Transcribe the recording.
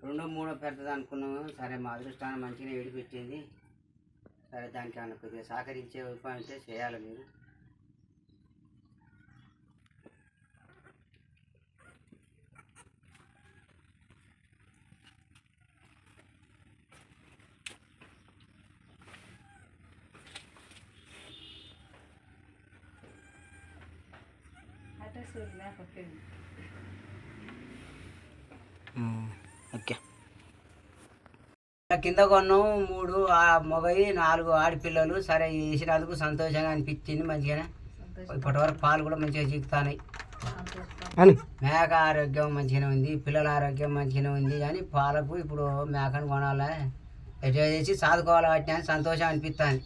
రెండో మూడో పెద్దది అనుకున్నాము. సరే మా అదృష్టాన్ని మంచిగా విడిపించింది. సరే దానికి ఏమన్నా కొద్దిగా సహకరించే ఉపాయం అయితే చేయాలి మీరు. ఓకే, కింద కొన్నాం 3 మగవి 4 ఆడపిల్లలు. సరే వేసినందుకు సంతోషంగా అనిపించింది. మంచిగానే ఇప్పటి వరకు పాలు కూడా మంచిగా చిక్కుతాయి. మేక ఆరోగ్యం మంచిగానే ఉంది, పిల్లల ఆరోగ్యం మంచిగానే ఉంది. కానీ పాలకు ఇప్పుడు మేకను కొనాలి, ఎట్లా చేసి సాదుకోవాలి వాటిని అని సంతోషం అనిపిస్తుంది.